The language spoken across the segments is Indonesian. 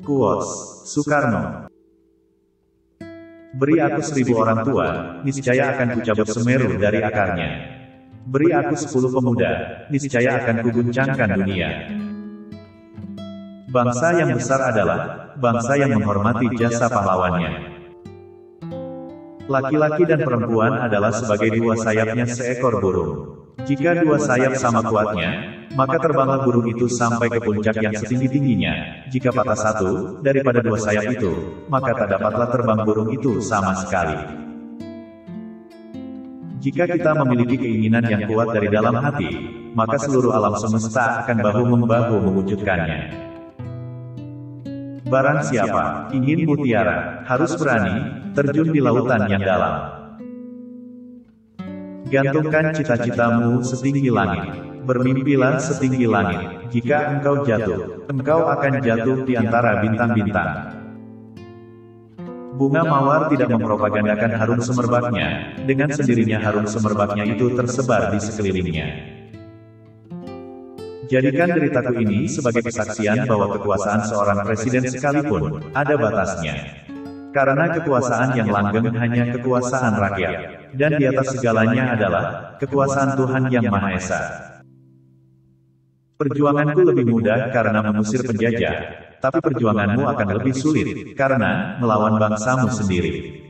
Quotes, Soekarno. Beri aku 1000 orang tua, niscaya akan kucabut Semeru dari akarnya. Beri aku 10 pemuda, niscaya akan kuguncangkan dunia. Bangsa yang besar adalah bangsa yang menghormati jasa pahlawannya. Laki-laki dan perempuan adalah sebagai dua sayapnya seekor burung. Jika dua sayap sama kuatnya, maka terbanglah burung itu sampai ke puncak yang setinggi-tingginya. Jika patah satu daripada dua sayap itu, maka tak dapatlah terbang burung itu sama sekali. Jika kita memiliki keinginan yang kuat dari dalam hati, maka seluruh alam semesta akan bahu-membahu mewujudkannya. Barang siapa ingin mutiara, harus berani terjun di lautan yang dalam. Gantungkan cita-citamu setinggi langit. Bermimpilah setinggi langit. Jika engkau jatuh, engkau akan jatuh di antara bintang-bintang. Bunga mawar tidak mempropagandakan harum semerbaknya, dengan sendirinya harum semerbaknya itu tersebar di sekelilingnya. Jadikan deritaku ini sebagai kesaksian bahwa kekuasaan seorang presiden sekalipun ada batasnya. Karena kekuasaan yang langgeng hanya kekuasaan rakyat, dan di atas segalanya adalah kekuasaan Tuhan Yang Maha Esa. Perjuanganku lebih mudah karena mengusir penjajah, tapi perjuanganmu akan lebih sulit karena melawan bangsamu sendiri.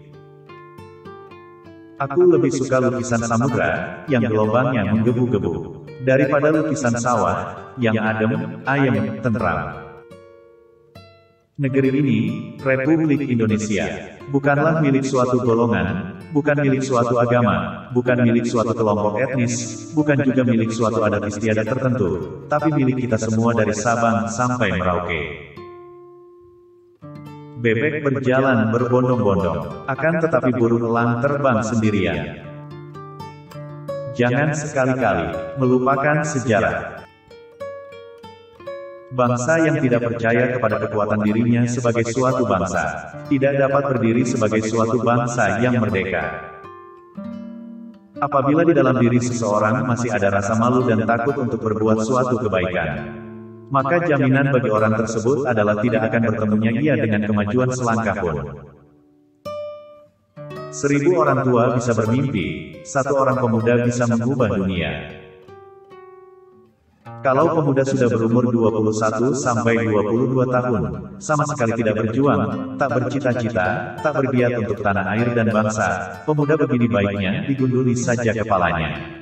Aku lebih suka lukisan samudra yang gelombangnya menggebu-gebu daripada lukisan sawah yang adem, ayem, tentram. Negeri ini, Republik Indonesia, bukanlah milik suatu golongan, bukan milik suatu agama, bukan milik suatu kelompok etnis, bukan juga milik suatu adat istiadat tertentu, tapi milik kita semua dari Sabang sampai Merauke. Bebek berjalan berbondong-bondong, akan tetapi burung elang terbang sendirian. Jangan sekali-kali melupakan sejarah. Bangsa yang tidak percaya kepada kekuatan dirinya sebagai suatu bangsa, tidak dapat berdiri sebagai suatu bangsa yang merdeka. Apabila di dalam diri seseorang masih ada rasa malu dan takut untuk berbuat suatu kebaikan, maka jaminan bagi orang tersebut adalah tidak akan bertemunya ia dengan kemajuan selangkah pun. 1000 orang tua bisa bermimpi, 1 orang pemuda bisa mengubah dunia. Kalau pemuda sudah berumur 21 sampai 22 tahun, sama sekali tidak berjuang, tak bercita-cita, tak bergiat untuk tanah air dan bangsa, pemuda begini baiknya digunduli saja kepalanya.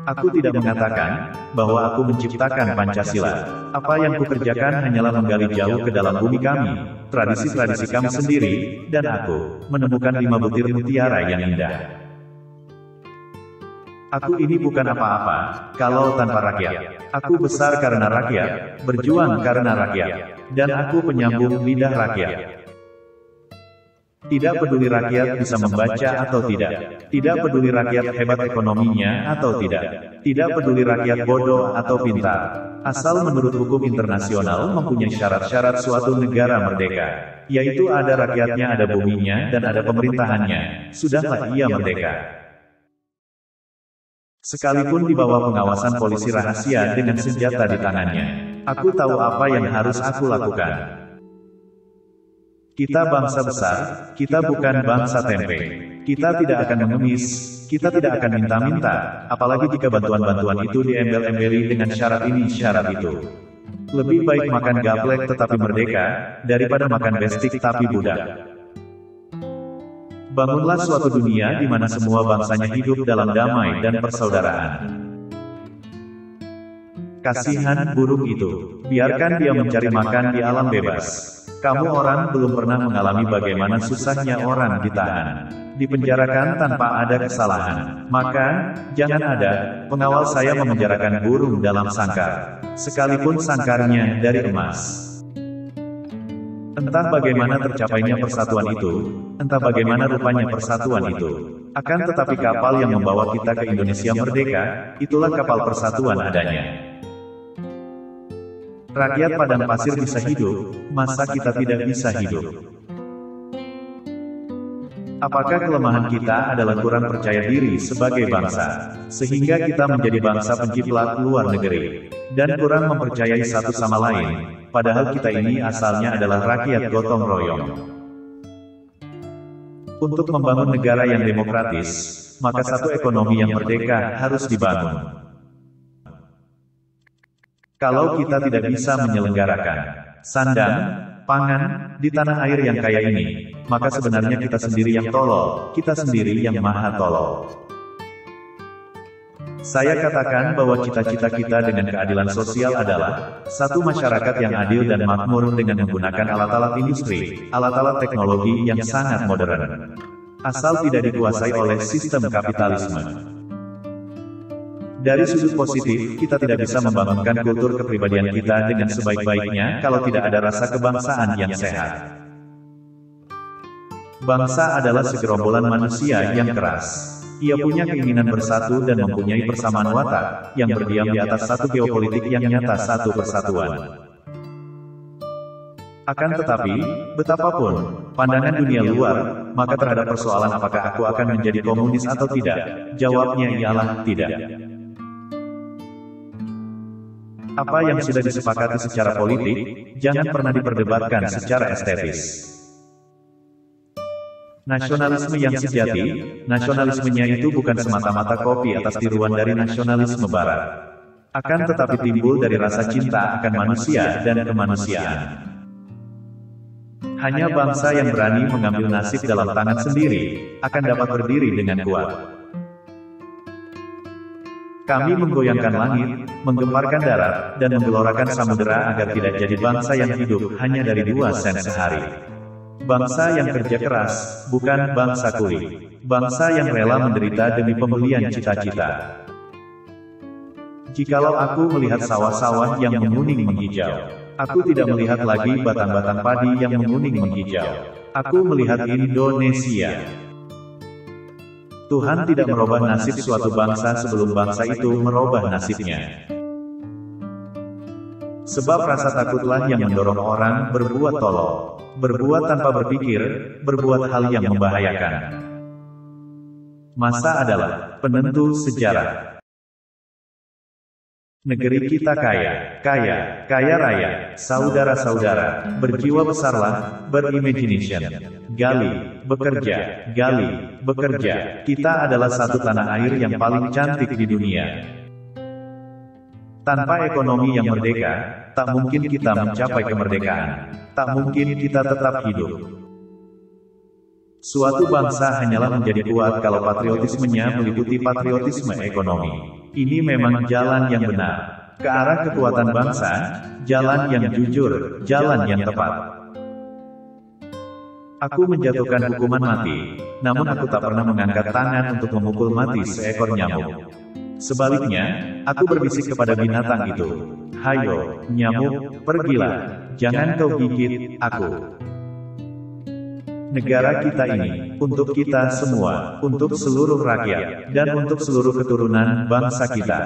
Aku tidak mengatakan bahwa aku menciptakan Pancasila. Apa yang kukerjakan hanyalah menggali jauh ke dalam bumi kami, tradisi-tradisi kami sendiri, dan aku menemukan 5 butir mutiara yang indah. Aku ini bukan apa-apa kalau tanpa rakyat. Aku besar karena rakyat, berjuang karena rakyat, dan aku penyambung lidah rakyat. Tidak peduli rakyat bisa membaca atau tidak. Tidak peduli rakyat hebat ekonominya atau tidak. Tidak peduli rakyat bodoh atau pintar. Asal menurut hukum internasional mempunyai syarat-syarat suatu negara merdeka, yaitu ada rakyatnya, ada buminya, dan ada pemerintahannya, sudahlah ia merdeka. Sekalipun di bawah pengawasan polisi rahasia dengan senjata di tangannya, aku tahu apa yang harus aku lakukan. Kita bangsa besar, kita bukan bangsa tempe. Kita tidak akan mengemis, kita tidak akan minta-minta, apalagi jika bantuan-bantuan itu diembel-embeli dengan syarat ini syarat itu. Lebih baik makan gaplek tetapi merdeka, daripada makan bestik tapi budak. Bangunlah suatu dunia di mana semua bangsanya hidup dalam damai dan persaudaraan. Kasihan burung itu, biarkan dia mencari makan di alam bebas. Kamu orang belum pernah mengalami bagaimana susahnya orang ditahan, dipenjarakan tanpa ada kesalahan. Maka, jangan ada pengawal saya memenjarakan burung dalam sangkar, sekalipun sangkarnya dari emas. Entah bagaimana tercapainya persatuan itu, entah bagaimana rupanya persatuan itu. Akan tetapi kapal yang membawa kita ke Indonesia merdeka, itulah kapal persatuan adanya. Rakyat padang pasir bisa hidup, masa kita tidak bisa hidup? Apakah kelemahan kita adalah kurang percaya diri sebagai bangsa, sehingga kita menjadi bangsa penjiplak luar negeri, dan kurang mempercayai satu sama lain, padahal kita ini asalnya adalah rakyat gotong royong. Untuk membangun negara yang demokratis, maka satu ekonomi yang merdeka harus dibangun. Kalau kita tidak bisa menyelenggarakan sandang, pangan, di tanah air yang kaya ini, maka sebenarnya kita sendiri yang tolol, kita sendiri yang maha tolol. Saya katakan bahwa cita-cita kita dengan keadilan sosial adalah satu masyarakat yang adil dan makmur dengan menggunakan alat-alat industri, alat-alat teknologi yang sangat modern, asal tidak dikuasai oleh sistem kapitalisme. Dari sudut positif, kita tidak bisa membangunkan kultur kepribadian kita dengan sebaik-baiknya kalau tidak ada rasa kebangsaan yang sehat. Bangsa adalah segerombolan manusia yang keras. Ia punya keinginan bersatu dan mempunyai persamaan watak, yang berdiam di atas satu geopolitik yang nyata, satu persatuan. Akan tetapi, betapapun pandangan dunia luar, maka terhadap persoalan apakah aku akan menjadi komunis atau tidak, jawabnya ialah tidak. Apa yang sudah disepakati secara politik, jangan pernah diperdebatkan secara estetis. Nasionalisme yang sejati, nasionalismenya itu bukan semata-mata kopi atas tiruan dari nasionalisme barat. Akan tetapi timbul dari rasa cinta akan manusia dan kemanusiaan. Hanya bangsa yang berani mengambil nasib dalam tangan sendiri, akan dapat berdiri dengan kuat. Kami menggoyangkan langit, menggemparkan darat, dan menggelorakan samudera agar tidak jadi bangsa yang hidup hanya dari 2 sen sehari. Bangsa yang kerja keras, bukan bangsa kuli. Bangsa yang rela menderita demi pembelian cita-cita. Jikalau aku melihat sawah-sawah yang menguning menghijau, aku tidak melihat lagi batang-batang padi yang menguning menghijau. Aku melihat Indonesia. Tuhan tidak merubah nasib suatu bangsa sebelum bangsa itu merubah nasibnya. Sebab rasa takutlah yang mendorong orang berbuat tolol, berbuat tanpa berpikir, berbuat hal yang membahayakan. Masa adalah penentu sejarah. Negeri kita kaya raya, saudara-saudara, berjiwa besarlah, berimagination. Gali, bekerja. Kita adalah satu tanah air yang paling cantik di dunia. Tanpa ekonomi yang merdeka, tak mungkin kita mencapai kemerdekaan. Tak mungkin kita tetap hidup. Suatu bangsa hanyalah menjadi kuat kalau patriotismenya meliputi patriotisme ekonomi. Ini memang jalan yang benar. Ke arah kekuatan bangsa, jalan yang jujur, jalan yang tepat. Aku menjatuhkan hukuman mati, namun aku tak pernah mengangkat tangan untuk memukul mati seekor nyamuk. Sebaliknya, aku berbisik kepada binatang itu, "Hayo, nyamuk, pergilah, jangan kau gigit aku." Negara kita ini, untuk kita semua, untuk seluruh rakyat, dan untuk seluruh keturunan bangsa kita.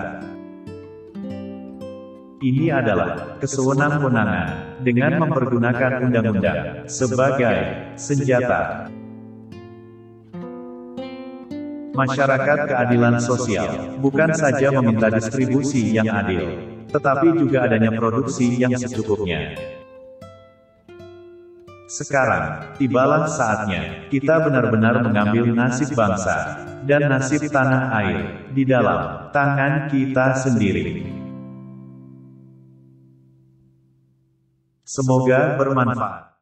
Ini adalah kesewenang-wenangan, dengan mempergunakan undang-undang sebagai senjata. Masyarakat keadilan sosial, bukan saja meminta distribusi yang adil, tetapi juga adanya produksi yang secukupnya. Sekarang, tibalah saatnya, kita benar-benar mengambil nasib bangsa, dan nasib tanah air, di dalam tangan kita sendiri. Semoga bermanfaat.